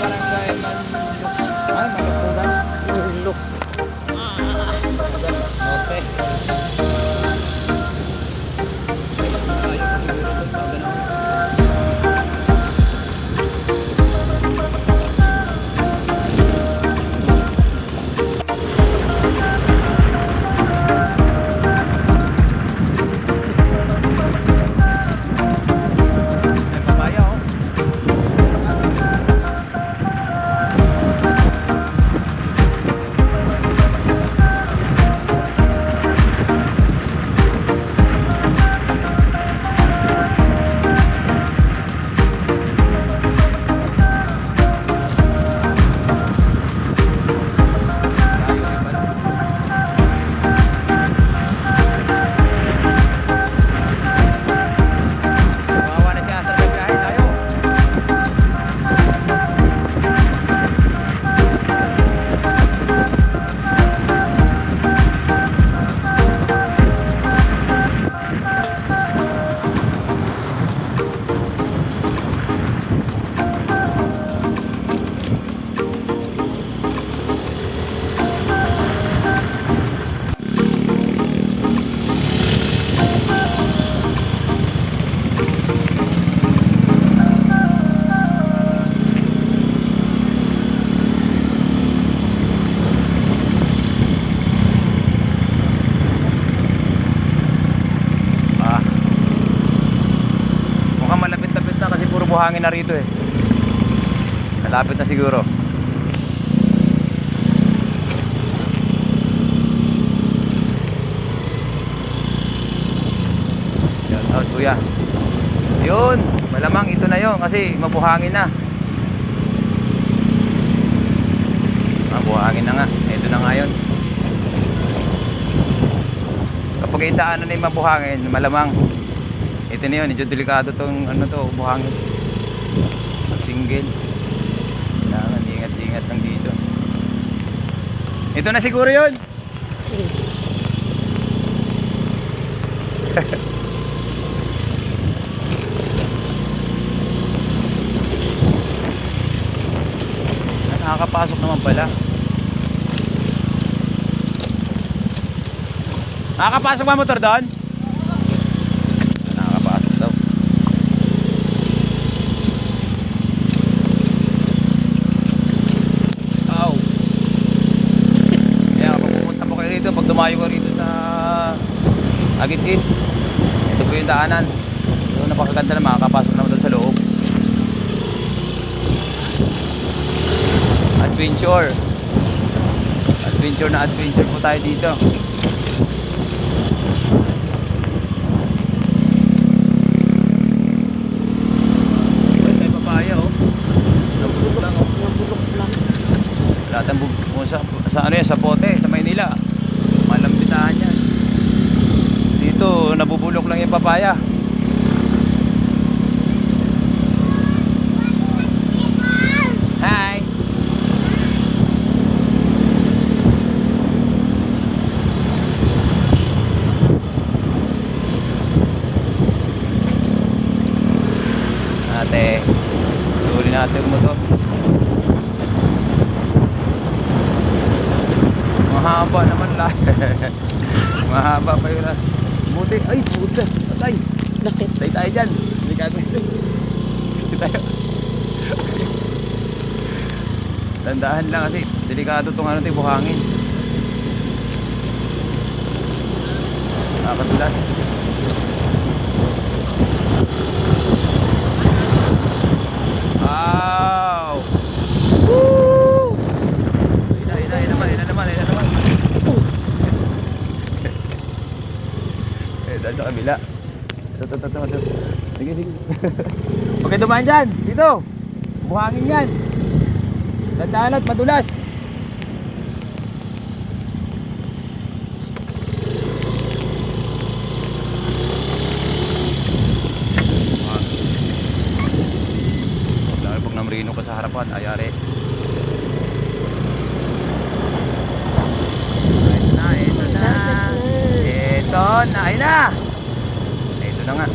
barangay Manluk. Ay, Malukugan. Manluk. Norte. Buhangin na rito eh. Malapit na siguro. Shout out kuya. Yun, malamang ito na yun kasi mabuhangin na. Mabuhangin na nga. Ito na nga yun. Kapag itaan na yung mabuhangin, malamang ito na yun. Medyo delikado tong ano to, buhangin. Single. Kailangan ingat-ingat lang dito. Ito na siguro yun. Nakakapasok naman pala. Nakakapasok ba motor doon? Pag dumayo ko rito sa Agit-it, ito po yung daanan. So napakaganda na, makakapasok naman doon sa loob. Adventure na adventure po tayo dito. May papaya oh. Nabulok lang oh. Nabulok lang. Lahat ang sa ano yan, sa pote, sa Maynila. Malambitahan yan. Dito nabubulok lang yung papaya. Hi. Ate, tuloy natin mo to. Mahaba naman lahat. Mahaba pa yun. Buti. Ay, buti. Patay. Bakit? Patay tayo dyan. Hindi gagawin. Hindi tayo. Tandaan lang kasi delikado itong ano tayo, buhangin. Nakakatulas. Wow! Woo! Ina naman. Dahil sa kabila. Ito. Sige. Huwag kayo dumaan dyan. Dito. Buhangin yan. Tandaan at madulas. Lalo pag namrino ka sa harapan, ayari. Ito na, ayun na. Ito na nga.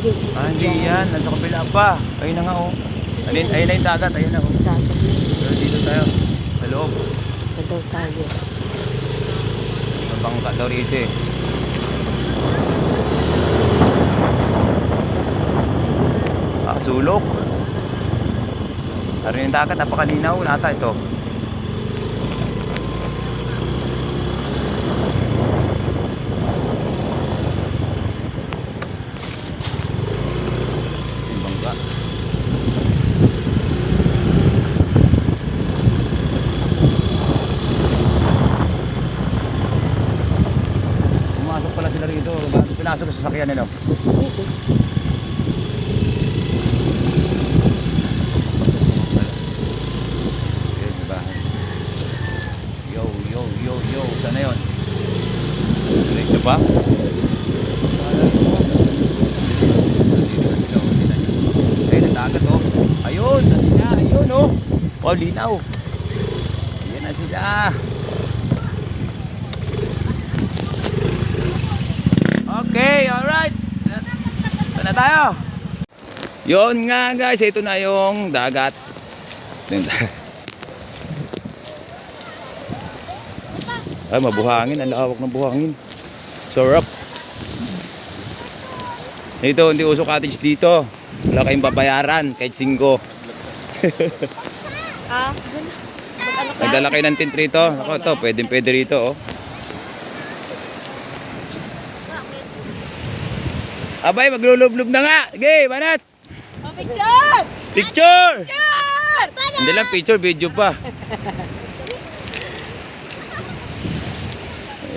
Hindi. Ah, hindi yan. Nasa kabila pa. Ayun na nga oh. Ayun na yung dagat. Ayun na oh. Pero dito tayo. Sa loob. Sa daw tayo. May bangka daw rito eh. Ah, sulok. Ano yung dagat? Napakalinaw. Nata ito. Yung bangka. Pumasok pala sila rito. Bakit pinasok sa sasakyan nila? Dito. Ayun, yung bahay. Yo, yo, yo, yo. Saan na yun? Diretso pa? Ayun, ang dagat oh. Ayun, na sila. Ayun oh. Oh, linaw. Ayun na sila. Okay, alright. Ito na tayo. Yun nga guys, ito na yung dagat. Ay, mabuhangin. Ang lawak ng buhangin. Sarap. Dito, hindi uso cottage dito. Wala kayong babayaran kahit 5. Ah, mag-ano ka? Nagdala kayo ng tent rito. Ako, to, pwede rito oh. Abay, maglulublob na nga. Okay, banat. Oh, picture! Picture! Picture! Hindi lang picture, video pa.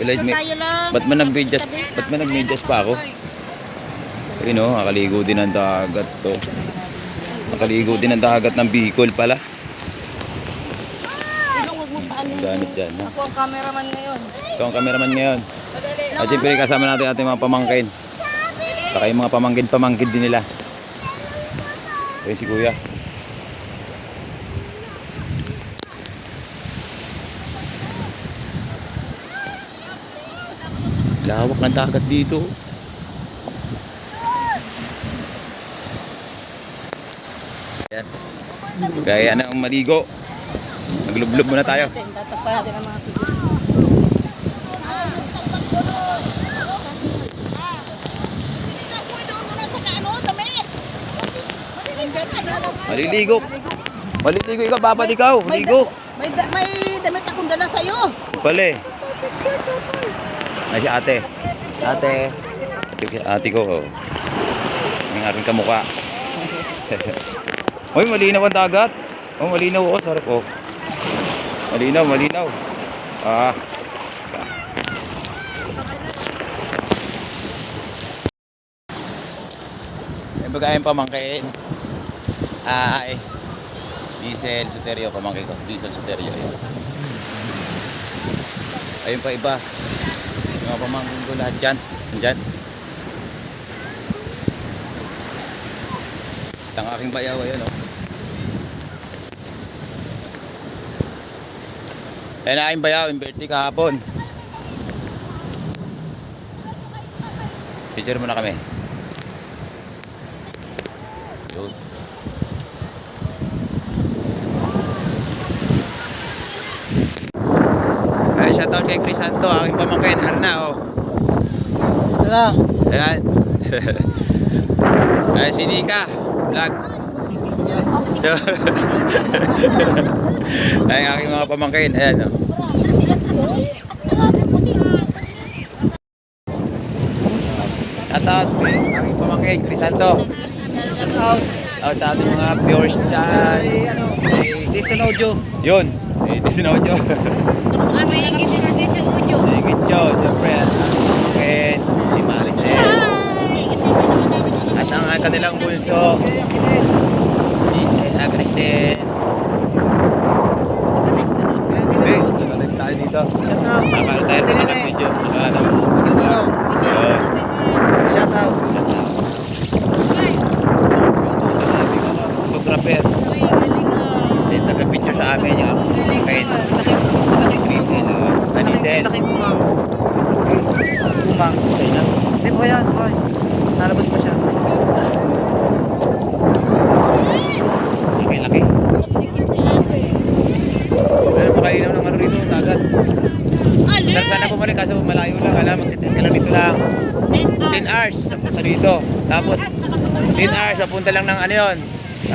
Tayo lang. Ba't man nag-medyas pa ako? Ayun o, nakaligo din ang dagat to. Nakaligo din ang dagat ng Bicol pala. Ilong, wag mo paano. Gamit dyan. Ha? Ako ang cameraman ngayon. Ikaw ang cameraman ngayon. At siyempre kasama natin ating mga pamangkin. Saka yung mga pamangkin din nila. Ayun si Kuya. Lawak ng dagat dito. Yan. Gaya ng maligo. Naglublob muna tayo. Tatapayan natin ang mga picture. Maliligo. Maliligo ikaw, babad ikaw. Ligo. May damit akong dala sa'yo. Pale. Ay si ate. Ate. Ito si ate ko. Oh. Ang aking kamukha. Uy, malinaw ang dagat. Oh, malinaw oh. Sarap oh. Malinaw, malinaw. Ah. May bagayang pamangkin. Ay. Diesel Soterio, pamangkin ko. Diesel Soterio. Ayun. Ayun pa iba. Yung mga pamangkin ko lahat dyan. Dyan. Ito ang aking bayaw. Ayun oh. Ayan na aking bayaw. Yung birthday kahapon. Picture muna kami. Yun. Ay, shoutout kay Chris Santo, aking pamangkin, Arna, oh. Tara. Ayan. Ay, si Nika, vlog. Ay, aking mga pamangkin, ayan, oh. Shoutout kay aking pamangkin, Chris Santo. Shoutout sa ating mga viewers dyan. Listen audio. Yun, listen audio. May ang gitin audio. Higit yun, siyempre, akin, si Maricel. At ang kanilang bunso, si Agricel. Hey, nakalit tayo dito. Nakalit tayo dito ng video. Yun. Shout out. Photographer. Dito nagka-picture sa amin yung kain. Malaki Crisel. Anisel. Malaking umang. Umang. Hindi po yan, boy. Nalabas pa siya. pala, magtitest ka lang dito lang. 10 hours, napunta dito. Tapos, 10 hours, napunta lang ng ano yun,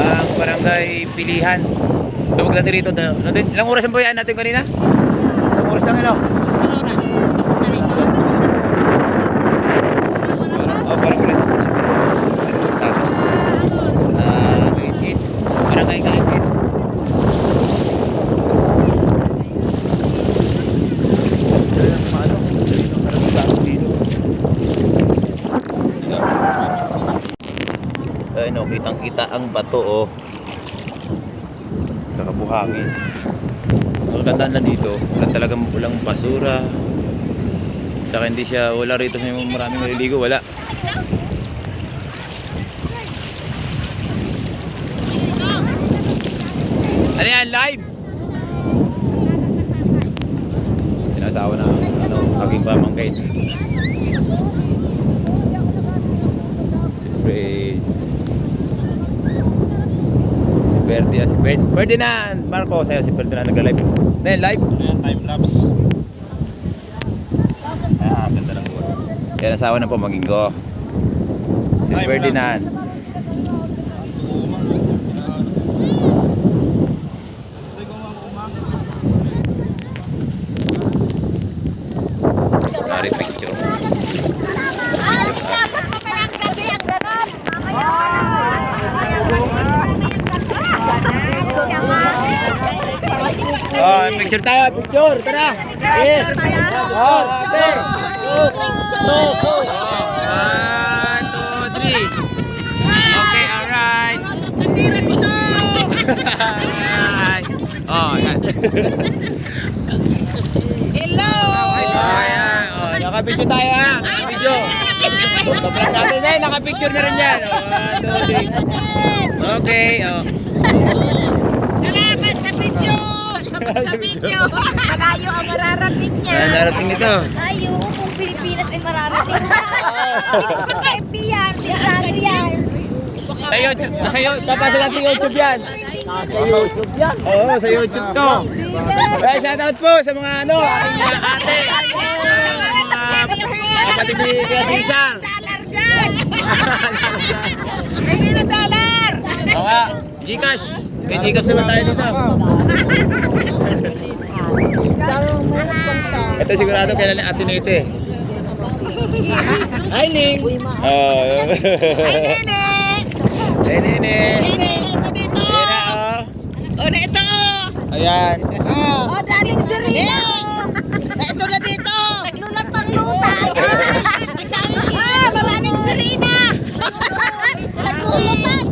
ang barangay Pilihan. Lumag natin rito. Ilang oras ang bayaan natin kanina? Isang oras lang, ano? Parang wala sa oras. Tapos, sa Kainit. Barangay Kainit. Ayun, oh, kitang-kita ang bato, oh. Tsaka buhangin. Ang ganda na dito, walang basura. Tsaka hindi siya, wala rito may maraming naliligo, wala. Ano yan, live? Sinasawa na aking pamangkin. Si Fred. Si Ferdinand Marco, sa'yo si Ferdinand nag-live. Na live? Ayan, time lapse. Ganda ng buwan. Yan, asawa na po maging ko. Si Time Ferdinand. Pare picture. Oh, picture tayo, picture. Tara. Yes. Oh, ate. 1, 2, 3. Okay, alright. Alright. Oh, yan. Hello! Oh, yan. Oh, naka-video tayo ha. Naka-video. Sobrang natin na naka-picture na rin yan. Oh, 1, 2, 3. Okay, oh. Salamat sa video! Sa video! Malayo ang mararating niya. Narating nito. Ayoko kung Pilipinas ay mararating na. Sa FBR, sigurado yan. Sa YouTube, papasok natin YouTube yan. Sa YouTube yan? Oo, sa YouTube to. Kaya shoutout po sa mga aking mga ate. Mga kapatid ni Kuya Sisang. Dollar dyan! Hindi na dollar! Oo nga, Gcash. May Gcash naman tayo dito. Ito sigurado kailan ni Ate Nete. Hi, Ning! Oh. Ay, nene! Hey, Nene! Nene, ito dito! Ayan, O, na ito! Ayan. O, daming sirina! Ito na dito! Naglulat-pang-lutang. Maraming sirina! Naglulutang.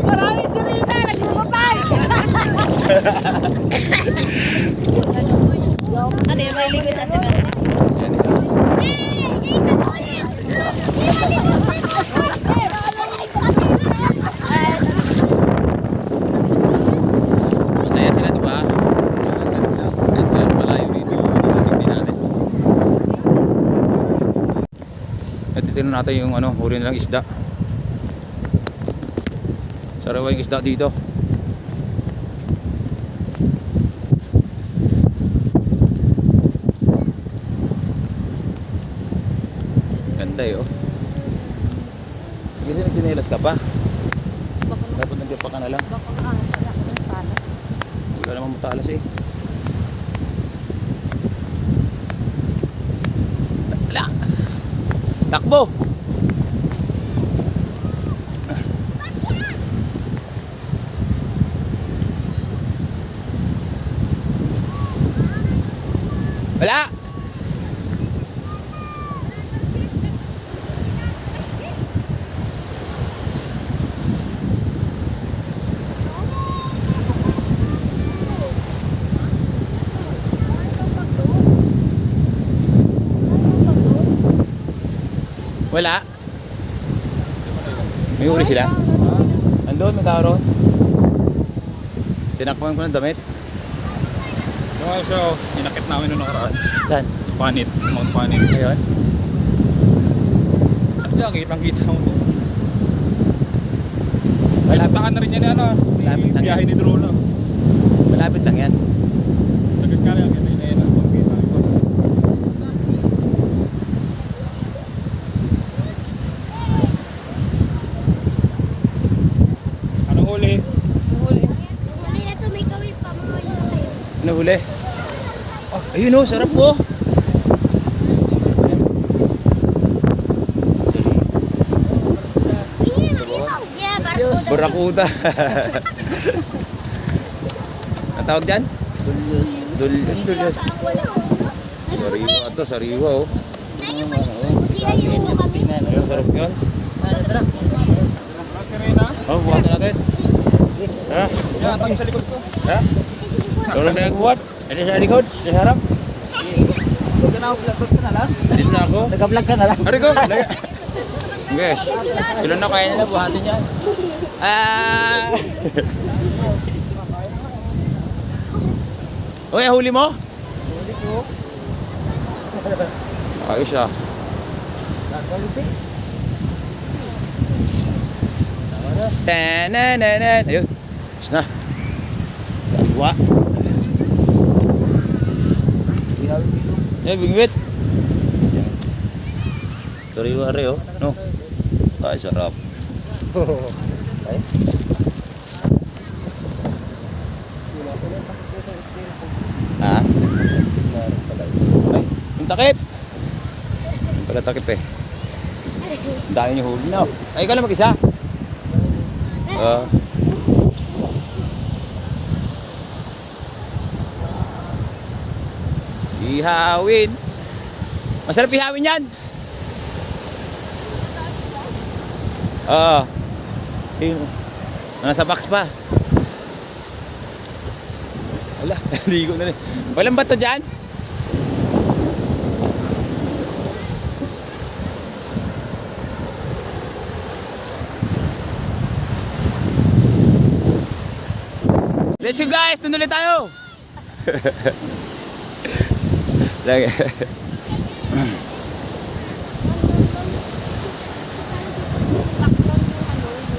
Maraming sirina, naglulutang. Ano yung may ligo sa atin? Masaya sila, di ba? Kahit pa malayo dito, dito natin. At titignan natin yung huli nilang isda. Sarawa yung isda dito. Ganda eh, oh. Hindi na chinelas ka pa. Dapat nandiyan pa ka na lang. Wala namang matalas eh. Wala. Takbo! Wala! Wala. May huli sila? Andun, may tao roon. Tinakpan ko ng damit. So, inakit namin nung nakaraan. Saan? Panit, Mount Panit. Ngayon? Kaya kitang-kita mo. Malapit, Takan na rin yan Malapit lang biyahe yan. ni drone. Malapit lang yan. Sagad ka lang, yan na yan. huli. Ayun oh, sarap po. Yeah, barko. Barakuda. Ang tawag dyan? Dulyot. Dulyot. Sariwa to, sariwa oh. Ayun, sarap yun. Oh, buhatin natin. Ha? Yan, tayo sa likod ko. Ha? Tulong na nagbuhat. Ano sa likod? Sa harap? Huwag ka na ako, vlog ka na lang. Sino na ako? Nag-vlog ka na lang. Ari ko! Yes. Sila na kaya nila, buhatin yan. Ah! Uy, huli mo? Huli ko. Ayos ah. Tanananan. Ayun. Ayos na. Sariwa. Ayun, bingwit. Sariwa rin oh. No? Ay, sarap. Ha? Ay, yung takip. Yung pala takip eh. Ang dami niyo huli na. Ay, ikaw lang mag-isa. Ihawin. Masarap ihawin yan. Nasa box pa. Wala, ligo na rin. Walang bato dyan? Let's go guys, doon ulit tayo. Lagi.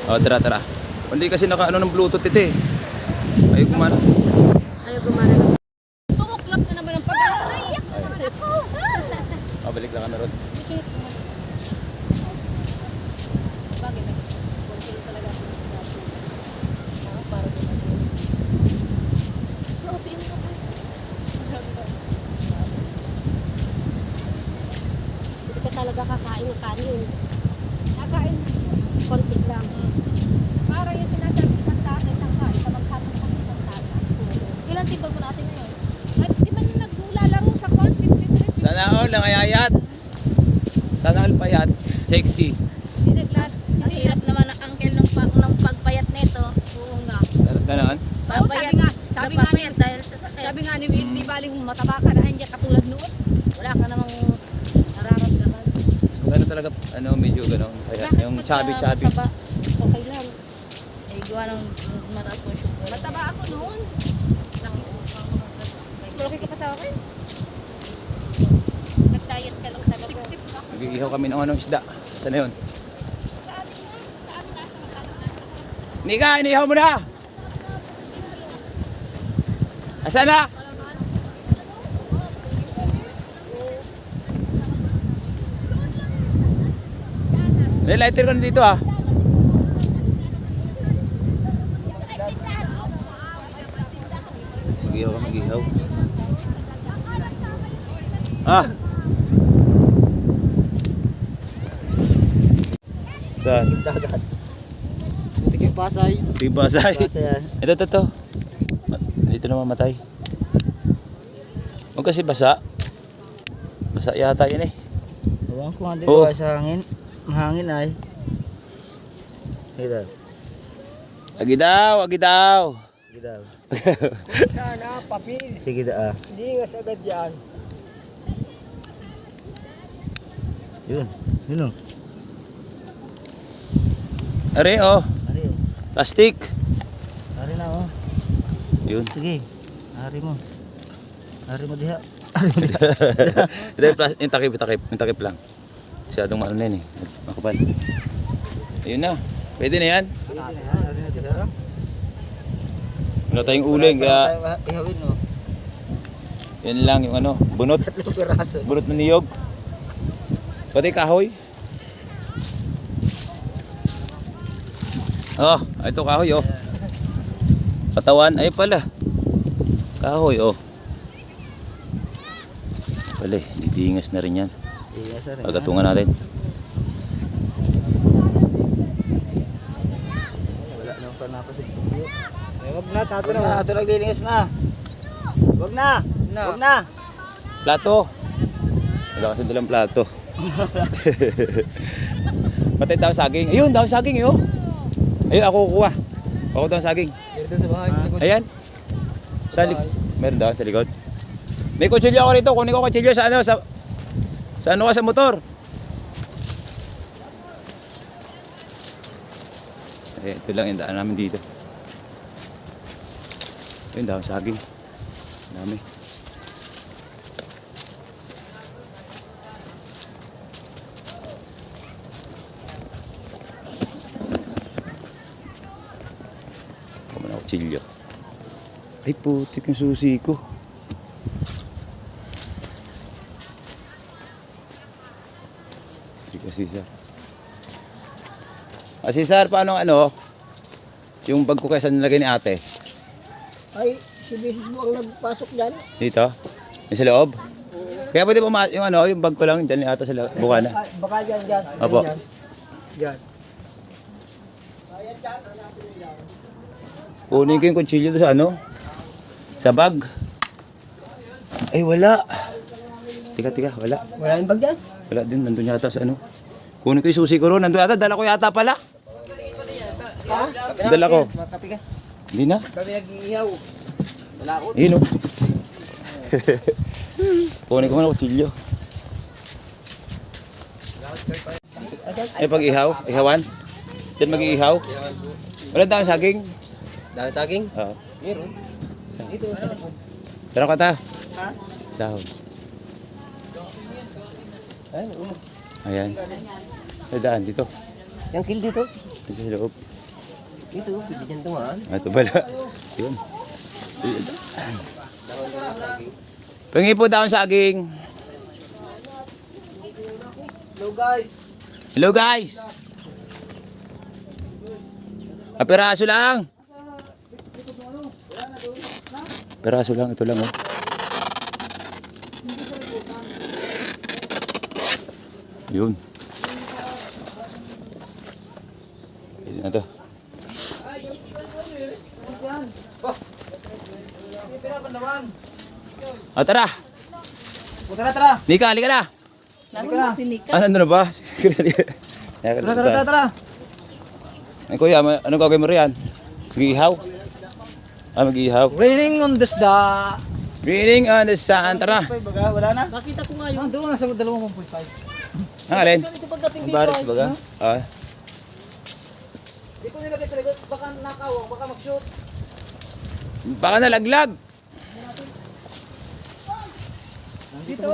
Oh, tara. Hindi kasi naka ng Bluetooth ito eh. Ayaw gumana. Tumuklap na naman ang pag-aaray. Na naman ako. Balik lang kami ron. Bagay na. Talaga. Para so, piin mo pa. Hindi ka talaga kakain ng kanin. Kakain. Konti lang. Para yung sinasabi isang tasa, isang kain. Sa magkatong kami isang tasa. Ilan timbang mo natin ngayon? Ay, di ba naglalaro sa kwan? 53? Sana all nangayayat. Sana all payat. Sexy. Ang hirap naman ang uncle ng pagpayat nito. Oo nga. Ganon. Papayat, sabi nga napapayat dahil sa sakit. Sabi nga ni Will, di baling mataba ka na hindi katulad noon. Wala ka namang nararamdaman. So gano'n talaga, medyo gano'n. Payat. Yung chubby. Mataba, okay lang. Eh, gawa ng mataas mo sugar. Mataba ako noon. Mas malaki ka pa sa akin. Nag-diet ka lang talaga. 60 pa ako. Nag-iihaw kami ng isda. Saan na yun? Nika, inihaw mo na! Asan na? May lighter ko na dito ah. Mag-ihaw. Ah! Saan? Dagat. Ito yung Pasay. Tibasay. Pasay. Ito. Dito na mamatay. Huwag kasi basa. Basa yata yun eh. Huwag ko nga dito Oo. sa hangin. Mahangin ay. Sige daw. Agi daw. Sige daw. Sana, papil. Sige daw. Hindi nga sagad yan. Yun o. Are oh, Ari o. plastic. Ari na o. Yun. Sige. Ari mo. Ari mo diha. Ito yung takip lang. Masyadong maano na yun eh. Makapal. Ayun na. Pwede na yan. Ari na diha. Wala tayong uling kaya Ihawin o. yan lang yung bunot. 3 piraso. Bunot na niyog. Pati kahoy. Oh, ito kahoy oh. Katawan, ay pala. Kahoy oh. Wala eh, didingas na rin yan. Iya, sir. Agatungan natin. Wala nang panapasit. Wag na, tato na. Ito naglilinis na. Wag na. Wag na. Plato. Wala kasi dalang plato. Patay daw saging. Ayun, daw saging yun. Ayun, ako kukuha. Ako daw saging. Dito sa bahay. Ayan. Sa meron daw sa likod. May kutsilyo ako rito. Kunin ko kutsilyo sa ano sa ano ka sa motor. Eh, ito lang yung daan namin dito. Ayun daw saging. Dami. Kumain ako kutsilyo. Ay putik yung susi ko. Hindi ka Cesar. Cesar, paano ano? Yung bag ko kaysa nilagay ni ate. Ay, si Mrs. mo ang nagpasok dyan. Dito? Yung sa loob? Kaya pwede yung ano, yung bag ko lang dyan ni ate sa loob. Buka na. Ay, baka dyan, dyan. Opo. Dyan. Dyan. Kunin ko yung kutsilyo doon sa ano? Sa bag. Ay, wala. Tika, wala. Wala yung bag dyan? Wala din, nandun yata sa ano. Kunin ko yung susi ko ron, nandun yata, dala ko yata pala. Dala ko. Makapi ka. Hindi na. Kami nag-iihaw. Wala ko. Ayun o. Kunin ko muna kutsilyo. Ay, pag ihaw, ihawan. Diyan mag-iihaw. Wala daw saging. Dahil saging? Oo. Meron. Dito. Tara ka ta. Ha? Dahon. Ayun, ulo. Ayan. Ay, daan dito. Yung kill dito. Dito sa loob. Dito, pwede dyan tumaan. Ah, ito pala. Yun. Pengi po daon saging. Hello guys. Hello guys. Peraso lang. Peraso lang, ito lang oh. Yun. Pwede na to. Ah, tara. Tara. Nika, halika na. Laro na si Nika. Ah, nandun na ba? Tara. Ay, kuya, ano gagawin mo riyan? Mag-iihaw? Ah, mag-iihaw. Raining on the star. Reading on the sun. Tara. Baga, wala na. Makita ko nga yung Doon nga sa 2.5. Ang alin? ito pagdating Ang dito. baris baga? Ah. Di ko nilagay sa likod. Baka nakawang, baka mag-shoot. Baka nalaglag. Dito.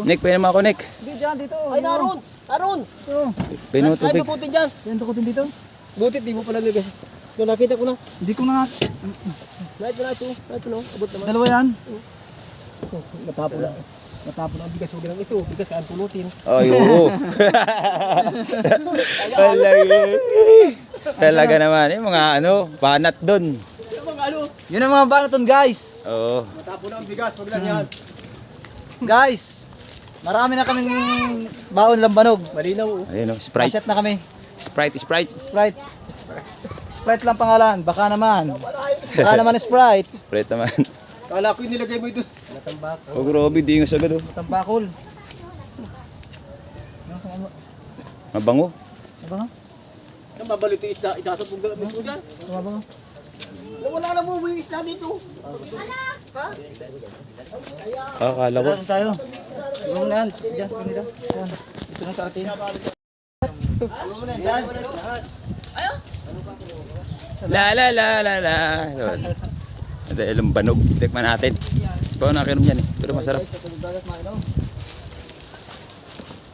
Nick, pwede naman ako, Nick. Dito dyan, dito. Ay, naroon! Naroon! Pwede mo Ay, tubig. duputin dyan! Yan, tukutin dito. Butit, di mo pala nilagay. Ito, nakita ko na. Hindi ko na. Nakita na ito. Nakita na. Abot naman. Dalawa yan. Natapon na. Natapon na ang bigas. Huwag lang ito. Bigas kaan pulutin. Ay, oo. Talaga naman. Yung mga ano, banat doon. Yun ang mga banaton guys. Oo. Natapon na ang bigas. Huwag lang yan. Guys, marami na kaming baon lambanog. Malinaw. Oh. Ayun o, Sprite. Asyat na kami. Sprite. Sprite. Sprite lang pangalan. Baka naman. Baka naman Sprite. Sprite naman. Kala ko yung nilagay mo ito. Natambak. Oh, grabe, di nga sagad oh. Tampakol. Mabango. Ano ba? Ang babalito yung isda. Itasap mo galang mismo dyan. Ano ba? Wala na mo yung isda dito. Akala ko. Meron tayo. Huwag na yan. Diyan sa kanila. Yan. Ito na sa atin. La. Ito, ilang banog. Tikman natin. Ikaw nakinom yan eh. Pero masarap.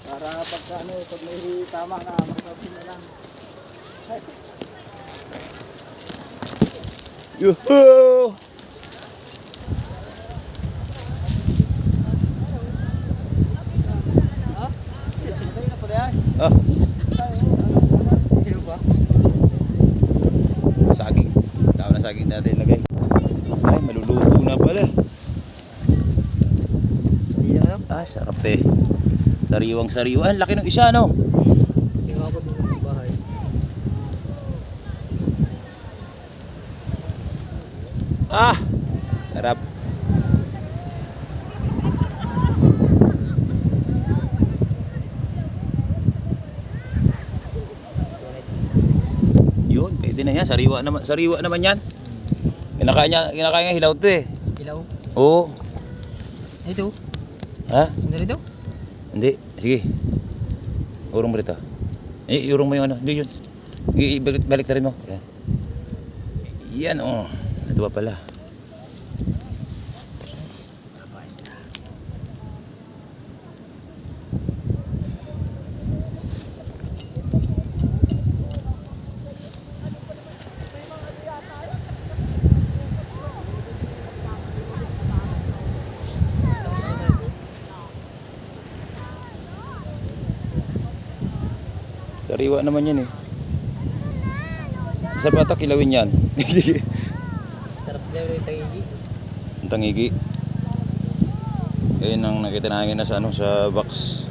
Para pagka ano, pag may tama na, makapin na lang. Yuhuu! Oh. Saging. Tao na saging natin ilagay. Ay, maluluto na pala. Hindi na lang. Ah, sarap eh. Sariwang sariwa. Ang laki ng isa, no? Tingnan ko dito sa bahay. Ah, sarap. Yun, pwede na yan. Sariwa naman yan. Kinakain niya hilaw to eh. Ilaw. Oo. Ito. Ha? Sandali daw. Hindi. Sige. Urong mo rito. Urong mo yung ano. Hindi yun. Balik na rin mo. Yan. Yan oh. Ito pa pala. Sariwa naman yan eh. Sa bata kilawin yan. Sarap daw yung tangigi. Ang tangigi. Ayun ang nakita namin na sa ano sa box.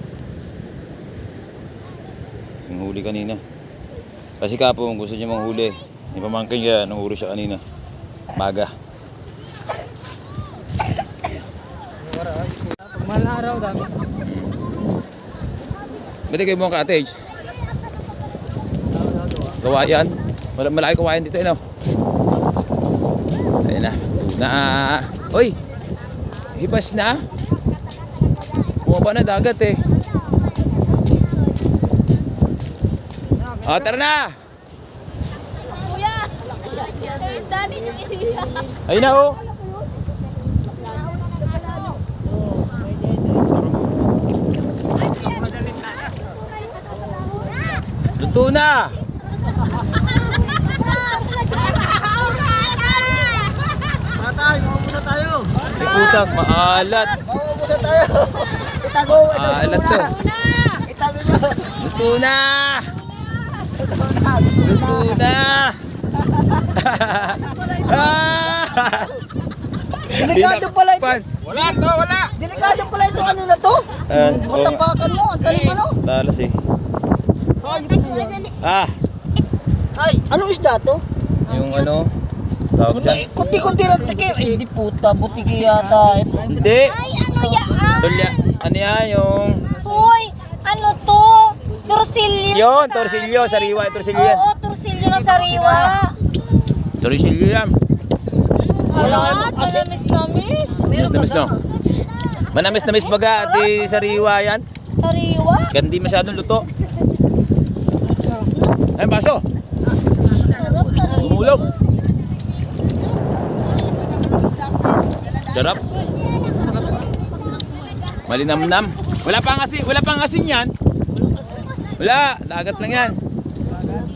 Yung huli kanina. Kasi kapong gusto niya manghuli. Yung pamangkin kaya nanghuli siya kanina. Maga. Pag mahal na araw, dami. Ba't kayo mo ang cottage? Kawayan. Malaki kawayan dito, no? Ayun na. Tuna. Uy! Hibas na. Bumaba na dagat eh. Oh, tara na! Kuya! There's Danny yung iniya. Ayun na oh! Luto na! Tatay, maubusan tayo. Ay putak, maalat. Maubusan tayo. Itago. Maalat to. Itago nyo. Luto na! Luto na! Delikado pala ito. Wala to, wala! Delikado pala ito. Ano na to? Matapakan mo. Ang talim ano? Talas eh. Ah, Anong isda to? yung ano, tawag dyan. Kunti-kunti lang tiki. Eh, di puta. Butiki yata ito. Hindi. Ay, ano yan? Tulya, ano yan yung... Hoy, ano to? Torsilyo. Yun, torsilyo, sariwa, torsilyo yan. Oo, torsilyo na sariwa. Torsilyo yan. Wala, manamis-namis. Namis no? Manamis baga, di sariwa yan. Sariwa? Kaya hindi masyadong luto. Ayun, baso. Sarap, sariwa. Gumulong. Sarap. Malinamnam. Wala pang asin yan. Wala, dagat lang yan.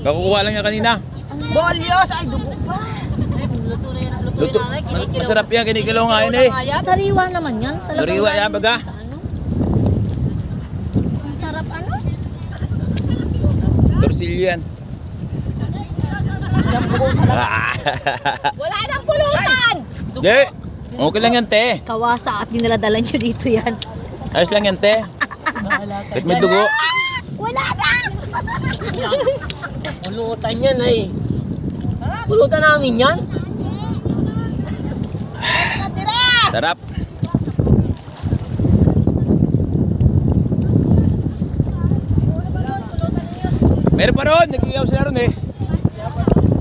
Kakukuha lang yan kanina. Bolyos! Ay, dugo pa. Luto, masarap yan, kinikilaw nga yun eh. Sariwa naman yan. Talagang Sariwa yan, baga. sa ano? Ang sarap ano? Torsilyo yan. Wala nang pulutan! Di, okay lang yan, te. Kawasa at dinaladala nyo dito yan. Ayos lang yan, te. Kahit may dugo. Wala na! Pulutan yan ay. Pulutan namin yan. Sarap. Meron pa ron, nag-iiyaw sila ron eh.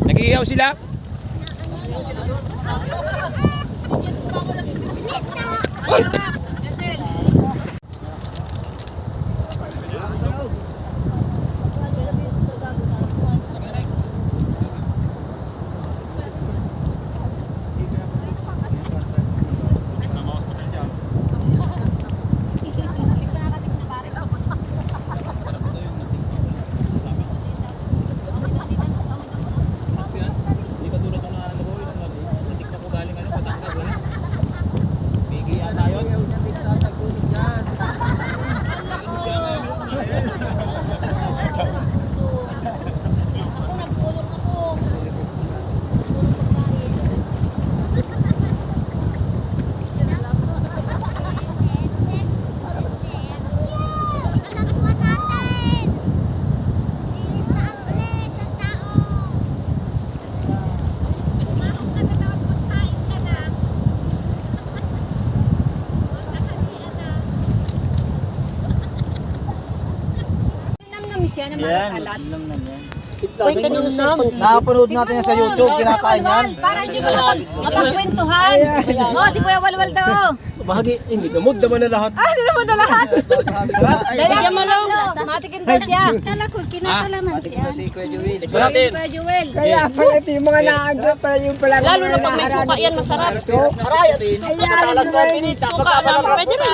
Nag-iiyaw sila. Hindi ka tulad ng nalukoy, natik na po galing ano, Batangas, wala. Bigi ata yun. siya naman kalat. Uy, kanino cellphone? Nakapanood natin yan sa YouTube, kinakain yan. Para hindi mo mapagkwentuhan. Oh, si Kuya Walwal daw. Bahagi, hindi namod naman na lahat. Ah, hindi naman na lahat. Sarap. Dahil mo lang. Matikin daw siya. Kala ko, kinakalaman siya. Si Kuya Joel. Kuya Joel. Kaya pala ito yung mga naandun pala yung pala. Lalo na pag may suka yan, masarap. Suka lang, pwede na.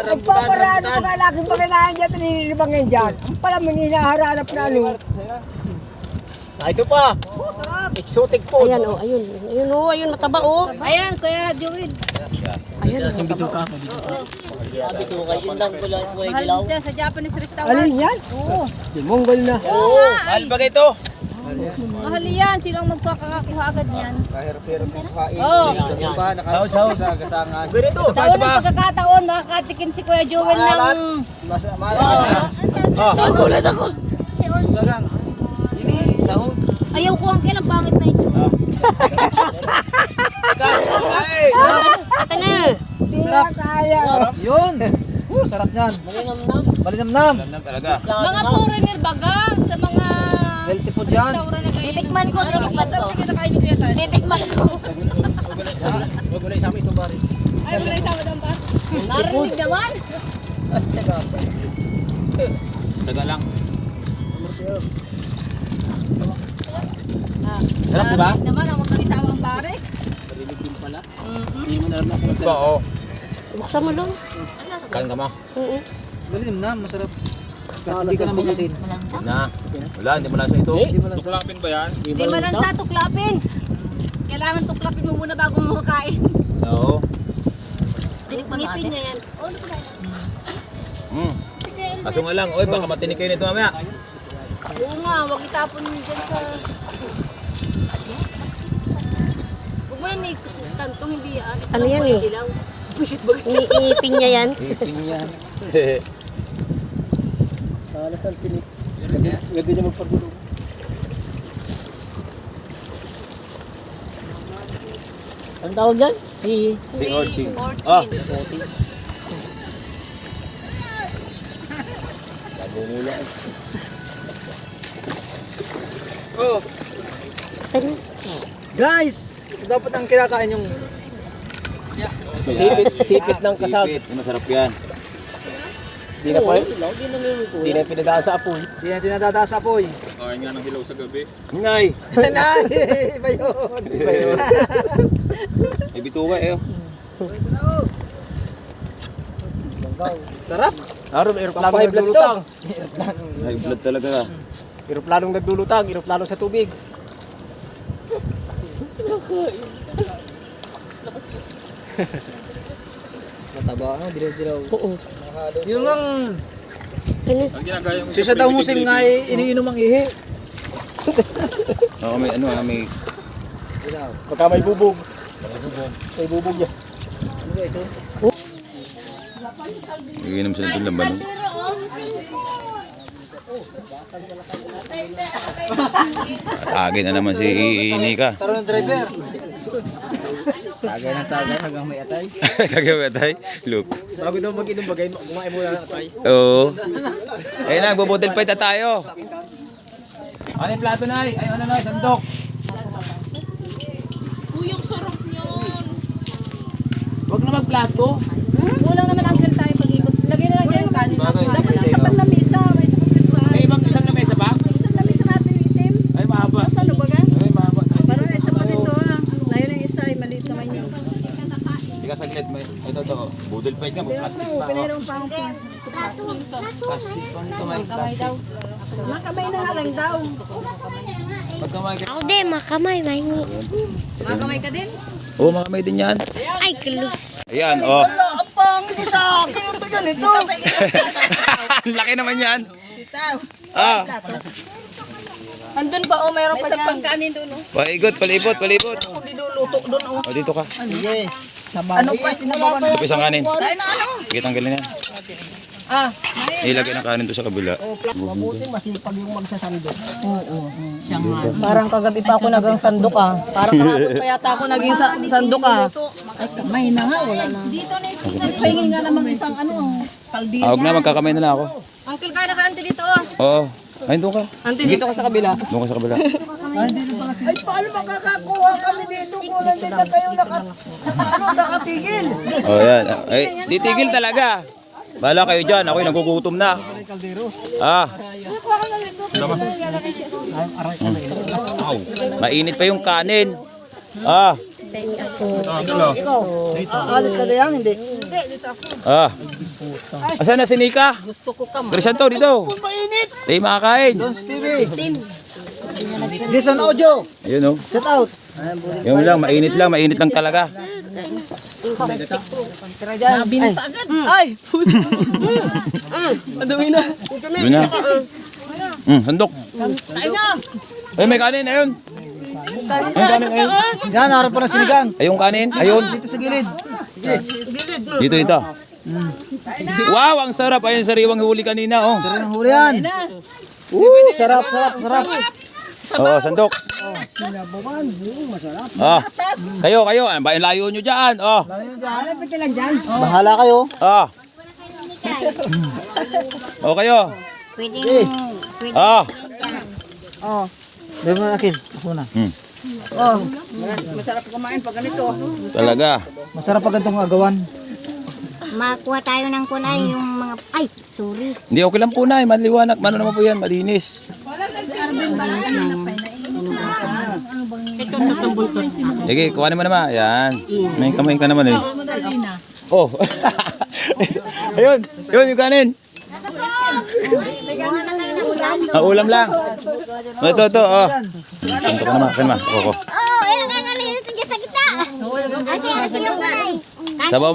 Nagpaparaan ko ka laking pagkanahan dyan, nililibangin dyan. Ang pala mga hinaharap na ano. Ito pa. Exotic food. Ayan, oh, ayun. Ayun, oh, ayun, mataba, oh. Ayan, Kuya Joel. Ayun, oh. Bito ka. Mahal siya sa Japanese restaurant. Alin yan? Oo. Yung Mongol na. Oo nga. Mahal ba ito? Mahal yan. Sino ang magkakakuha agad yan? Kahirap-hirap ng kain. Oo. Yung pa, nakasawad sa gasangan. Ganito. Sa unang pagkakataon, makakatikim si Kuya Joel ng... Nagulat ako. Gagang. Ini, sahod. Ayaw ko ang kilang pangit na ito. Ito na. Sarap. Kaya. Yun. Sarap niyan. Balinamnam. Alam talaga. Mga foreigner baga sa mga Healthy food yan. restaurant na ganyan. Titikman ko. Titikman ko. Huwag mo na isama itong baris. Ay, wala isama daw ba? Narinig naman. Taga lang. Sarap, di ba? Narinig naman, huwag nang isama ang barek. Hindi mo na alam na kung Ito, oo. Buksan mo lang. Kain ka mo. Oo. Balinamnam, masarap. Kahit hindi ka na magasin. Na. Wala, hindi mo lasa ito. Tuklapin ba yan? Hindi malansa, tuklapin. Kailangan tuklapin mo muna bago mo makain. Oo. Ngipin niya yan. Kaso nga lang, oy, baka matinig kayo nito mamaya. Oo nga, huwag itapon dyan sa... Huwag mo yan tantong hindi yan. Ano yan eh? Hindi lang. Iniipin niya yan. Ipin yan. Alas ang tinik. Gagawin niya magpagulong. Anong tawag yan? Si Orchid. Orchid. Ah. Oh, Ano? guys, ito dapat ang kinakain yung sipit ng kasag. Sipit, masarap yan. Hindi na pa Hindi na pinadaan sa apoy. hindi na tinadada sa apoy. Kain nga ng hilaw sa gabi. Ngay! Iba yun. Iba yun. May bituka eh. Oh. Sarap. Aron, eroplanong Pang-high blood naglulutang. High blood talaga ka. Eroplanong naglulutang, eroplano sa tubig. Mataba, ano? Dilaw-dilaw. Oo. Yun lang. Ang ginagaya mo Si sa daw musing nga iniinom ang ihi. Oo, may ano ah, may... Baka may bubog. May bubog yan. Ano ba ito? Iinom sila itong laban. No? Tagay na naman si Nika. Taro ng driver. Tagay ng tagay hanggang may atay. Tagay ba tayo? Look. Bago daw mag-inom bagay, kumain muna na tayo. Oo. Ayun na, bubutil pa ita tayo. Ano yung plato na ay? Ay, ano na, sandok. Yung sarap niyon. Huwag na magplato. Kulang naman ang tayo pag-ikot. Lagyan na lang dyan yung kanin. Dapat yung sa panlamisa, may sa pagkaswahan. May ibang isang lamesa ba? Isang lamisa natin yung itim. Ay, mahaba. Sa lubagan. Ay, mahaba. Parang isa pa nito ah. Ngayon ang isa ay maliit naman yun. Ika saglit, may ito to. Budol pa ito, plastic pa. Pinayroon pa akong Plastic pa ito, may Kamay daw. makamay na nga lang daw. Pagkamay ka. Ako din, makamay, mahingi. Makamay ka din? Oo, makamay din yan. Ay, kulus. Ayan, oh. Ang pangit ko sa akin. Ito ganito. Ang laki naman yan. Ah, Andun pa, oh, mayroon pa dyan. May isang kanin doon, oh. palibot, palibot, palibot. Luto doon oh. O, dito ka. Sige. Ano pa sinabawan? Ito isang kanin. Kaya na ano? Sige, tanggalin yan. Ah, Ilagay ng kanin to sa kabila. Mabuti masipag yung magsasando. Parang kagabi pa ako nagang sandok ah. Parang kahapon pa yata ako naging sandok ah. may na nga, wala na. Pahingi nga namang isang ano, Huwag na, magkakamay na lang ako. Uncle, kaya na ka dito oh. Oo. Ay, doon ka. Dito ka sa kabila. Doon ka sa kabila. Ay, paano makakakuha kami dito kung nandito kayo nakatigil? Oh, yan. Ay, titigil talaga. Bahala kayo dyan. Ako'y nagugutom na. Ah. Mainit pa yung kanin. Ah. Alis ka na yan, hindi. Ah. Asan na si Nika? Crisanto, dito. Tayo makakain. Don Stevie. Jason Audio. Ayun, oh. Shout out. Yung lang, mainit lang talaga. Ay! Madumi na. Yun na. Sandok. Ay, may kanin, ayun. Ay, kanin, ayun. Yan, harap pa ng sinigang. Ayun kanin, ayun. Dito sa gilid. Dito. Wow, ang sarap. Ayun, sariwang huli kanina, oh. Sarap ng huli yan. Sarap. Oo, sandok. Ah, kayo. Ano ba yung layo nyo dyan? Oh. Bahala kayo. Ah. O kayo. Pwede. Ah. Dito mo akin. Ako na. Masarap kumain pag ganito. Talaga. Masarap pag ganitong agawan. Makuha tayo ng kunay yung mga... Ay, sorry. Hindi, okay lang po na. Maliwanag. Mano naman po yan. Malinis. Sige, kuhanin mo naman. Yan. May kamay ka naman eh. Oh. Ayun. Yun yung kanin. Ulam lang. Ito. Oh. Ito ka naman. Kanma. Ako. Oh, yan ang kangalin. Ito dyan sa kita. Kasi yung kunay. Sabaw.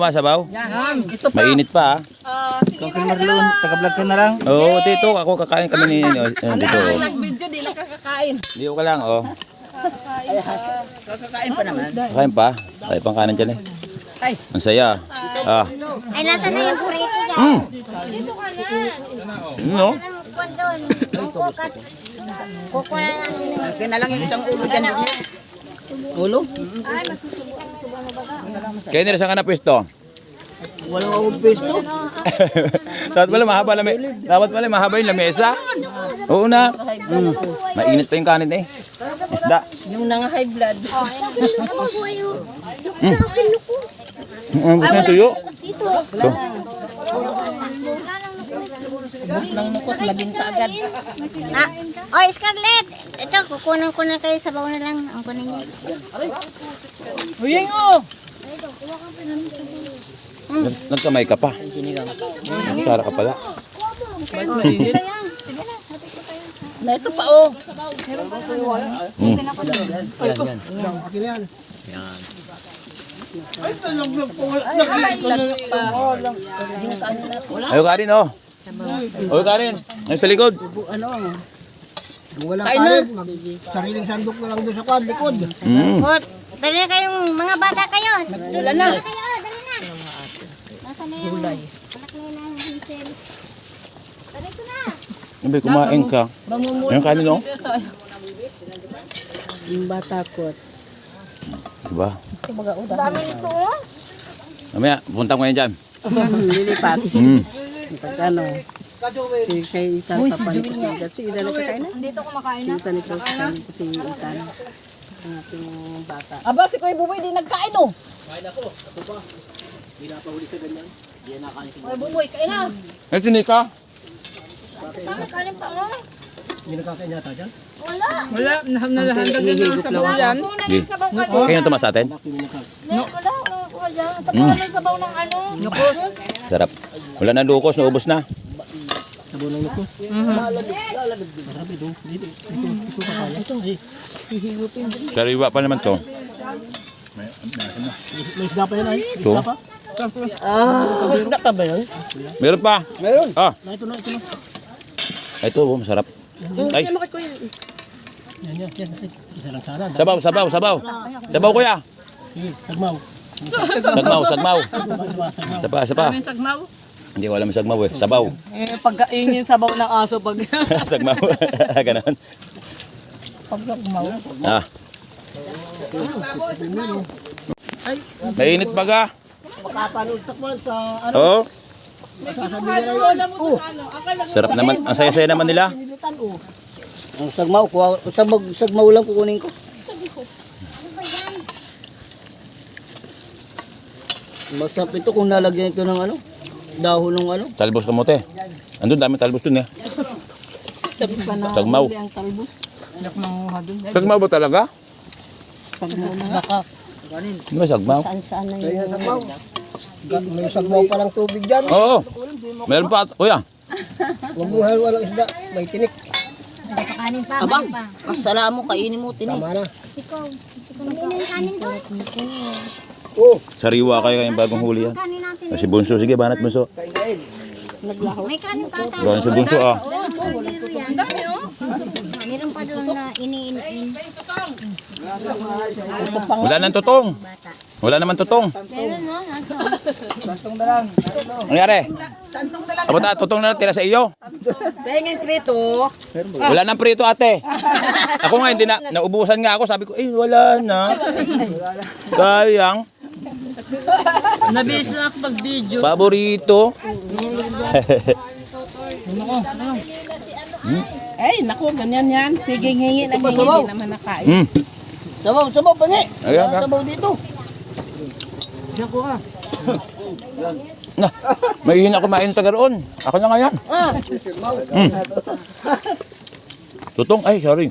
Mainit pa. Ikaw kay Marlon. Taga-vlog ka na lang. Oo, dito. Ako kakain kami ni... Dito. Nag-video, di lang kakakain. Dito ka lang, oh. Kakakain pa naman. Kakain pa. Kaya pang kanan dyan eh. Ang saya. Ah. Ay, nasa na yung prito dyan. Dito ka na. No? Ang kwan doon. Ang kukat. Kuko na lang. Kaya na lang yung isang ulo dyan. Ulo? Kaya nila saan ka na pwesto? Walang akong pesto. Dapat pala mahaba yung lamesa. Oo na. Mainit pa yung kanin eh. Isda. Yung nang high blood. Ang gusto ng tuyo. Ito. Bus ng nukos, labing ka agad. Oy, Scarlett. Ito, kukunan ko na kayo. Sabaw na lang. Ang kunin niyo. Uyeng oh! Nagkamay ka pa. Sara ka pala. Na ito pa oh. Ayaw kanin oh. Ayaw kanin. Ayaw sa likod. Walang kanin. Sariling sandok na lang doon sa kwan, likod. Hot. Dali na kayong mga bata kayo. Dula na. Dali kayo, dali na. Nasa na yung anak na yun ang Hansel. Dali ko na. Sabi, kumain ka. Ayaw kanin oh. Yung bata ko. Diba? Dami nito oh. Mamaya, punta ko ngayon dyan. Lilipat. Pagkano? Si kay Itan papanik ko si Itan. Si Itan na kakain na? Dito kumakain na. Si Itan ito kakain ko si Itan. Ang ating bata. Aba, si Kuya Buboy di nagkain oh. Kain ako. Ito ba? Hindi na pa huli sa ganyan. Hindi na kain. Kuya Buboy, kain na. Eh, tinika. Kalim pa oh. Hindi nakakain yata dyan? Wala, nahanda din ng sabaw yan. Di. Kayo na tumas sa atin? Sabaw ng ano. Nukos. Sarap. Wala na lukos, naubos na. Sariwa pa naman to. May isda pa yan ay. Ito. Hindi ka ba yun? Meron pa. Meron. Ah, Ito na. ito, oh, masarap. Ay, Yan. Isa lang sana. sabaw. Sabaw, kuya. Sagmaw. Sagmaw. Sapa. Yung sagmaw? Hindi ko alam yung sagmaw eh. Sabaw. Eh, pagkain yung sabaw ng aso pag... Sagmaw. Ganon. Pagkakmaw. Ah. Mainit baga. Makapanood sa kwan sa ano. Oo. Sarap naman. Ang saya-saya naman nila. Ang sagmaw, sagmaw lang kukunin ko. Masarap ito kung nalagyan ito ng ano, dahon ng ano. Talbos kamote. Andun, dami talbos dun eh. Sabi pa na Sagmaw. huli ang talbos. Nakuha dun. Sagmaw ba talaga? Sagmaw na nga. Ano ba sagmaw? Saan na yun? May sagmaw pa ng tubig dyan. Oo. Meron pa. Kuya. Mabuhay walang isda. May tinik. Kanin pa. Abang, kanin pa. kasala mo, kainin mo, tinik. Tama na. Ikaw. Kanina yung kanin doon. Oh, Sariwa kayo kayong bagong huli yan. Kanin natin. Si Bunso. Sige, banat Bunso. May kanin pa tayo. Banat si Bunso ah. Meron pa doon na iniin. Wala nang tutong. Wala naman tutong. Meron no? bastong na lang. Ano nangyari? Abot tutong na lang tira sa iyo. Pahingin prito. Wala nang prito ate. Ako nga hindi na naubusan nga ako. Sabi ko, wala na. Sayang. Nabis na ako pag-video. Paborito. Ay, naku, ganyan yan. Sige, hingi na hingi. Hindi naman nakain. Hmm. Sabaw, pangi. Ayan ka. Sabaw dito. Diyan ko ka. Na, may hina kumain taga roon. Ako na nga yan. Mm. Tutong, ay sorry.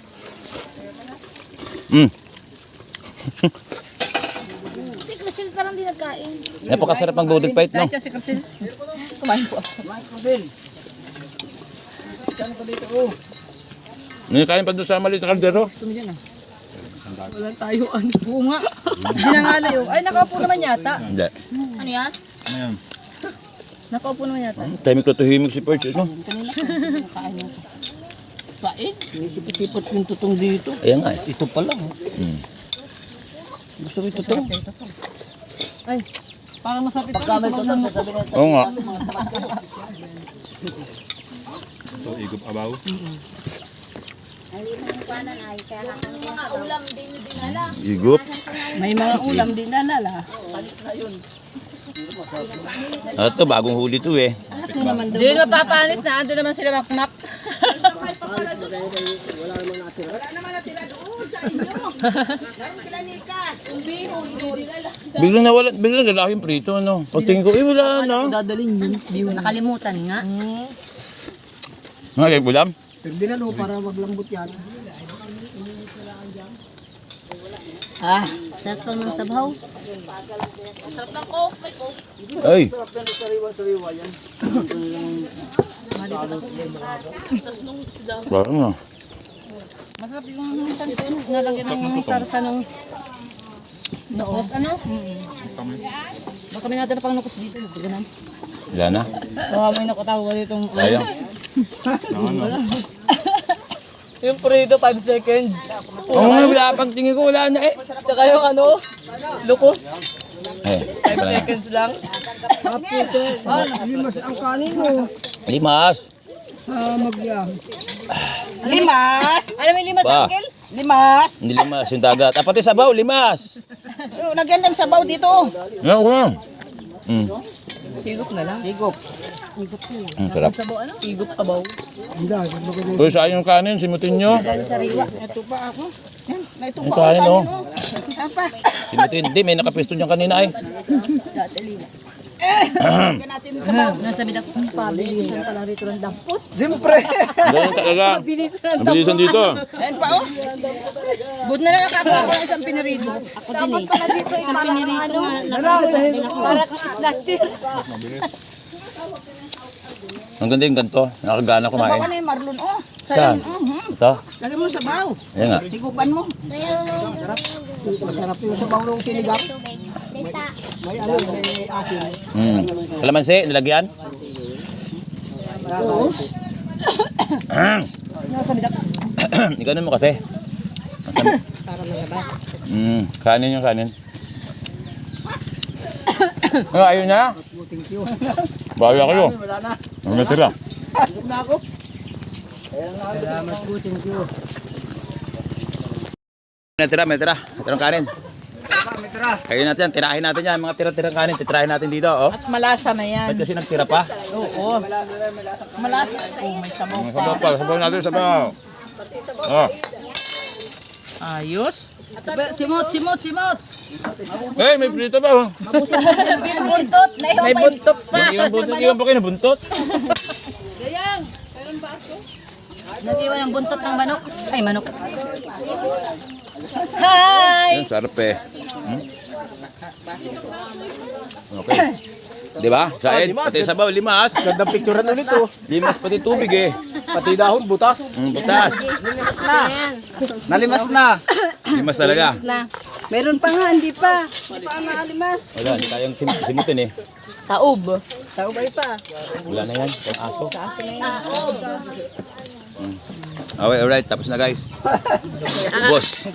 Mm. Si Crisel parang di nagkain. Napakasarap ng loaded fight, no? Si Crisel. Kumain po. Nakain pa doon sa maliit na kaldero. Wala tayo ano. Bunga. Hindi na nga layo. Ay, nakaupo naman yata. Hindi. Ano yan? Ano yan? Nakaupo naman yata. Tahimik na tuhimik si Perch, no? Pain. May sipit-sipit yung tutong dito. Ayan nga. Ito pa lang. Mm. Gusto ko ito to. Ay, parang masapit. Pagkamay ito sa sabi nga. Oo nga. So, igop abaw. Igup. May mga ulam din na nala. Ito, bagong huli to eh. Hindi mapapanis na. Ando naman sila makmak. Biglang nalaw yung prito, ano? Pagtingin ko, wala na. Dadalhin yun. Nakalimutan nga. Nga, kaya ulam? Pwede na no, para maglambot yan. Ah, Sarap pa ng sabaw. Ay. Parang na. masarap yung tanton. Nalagyan ng sarsa ng nukos. Ano? Baka may natin na pang nukos dito. Ganun. Wala na. Baka may nakatawa ditong... Sayang. Yung prito, 5 seconds. Oo nga, wala. Pagtingin ko, wala na eh. Tsaka yung ano, lukos. Eh, 5 seconds lang. Limas ang kanin mo. limas. Magyam. Limas! Alam mo yung limas, Ba? Uncle? Limas! Hindi limas, yung dagat. Ah, pati sabaw, limas. Lagyan ng sabaw dito. Yan, ko lang. Mm. Higop na lang. Higop. Sarap. Sabaw ano? Higop kabaw. Uy, saan yung kanin? Simutin nyo. Ito pa ako. Yan, na ito Yung pa. kanin, oh. Apa? Simutin. Hindi, may nakapesto niyan kanina eh. Nasa bidak kong pabilisan pala rito ng dampot. Siyempre. Ganyan talaga. Mabilisan dito. Ayan pa oh. Bud na lang nakakuha ko ng isang pinarito. Ako din eh. Pala dito yung parang ano. Parang snatcher. Ang ganda yung ganito. Nakagana kumain. Sabaw na yung marlon oh. Saan? Ito? Lagyan mo sabaw. Ayan nga. Higupan mo. Masarap yung sabaw ng sinigang. Dita. May ano, may asin. Kalamansi, nilagyan? Ikaw mo kasi. Kanin yung kanin. Ayun na. Bawi kayo. Ang natira. Salamat po, thank you. May tira. Ito ng kanin. Kayo natin yan, tirahin natin yan. Mga tira-tirang kanin, titirahin natin dito, oh. At malasa na yan. Ba't kasi nagtira pa? Oo. Malasa. Oh, may sabaw Sabaw pa. pa, sabaw natin, sabaw. Oh. Ayos. Simot. Eh, may prito pa, oh. Buntot. May buntot pa. Hindi ba kayo nabuntot? Nag-iwan ng buntot ng manok. Ay, manok. Hi! Yan, sarap eh. Okay. Di ba? Said, pati sabaw, limas. Gandang picture na nito. Limas pati tubig eh. Pati dahon, butas. Butas. Nalimas na. Limas talaga. Meron pa nga, hindi pa. Hindi pa nakalimas. Wala, hindi kayang simutin eh. Taob. Taobay pa. Wala na yan, yung aso. Okay, alright, tapos na guys. Boss.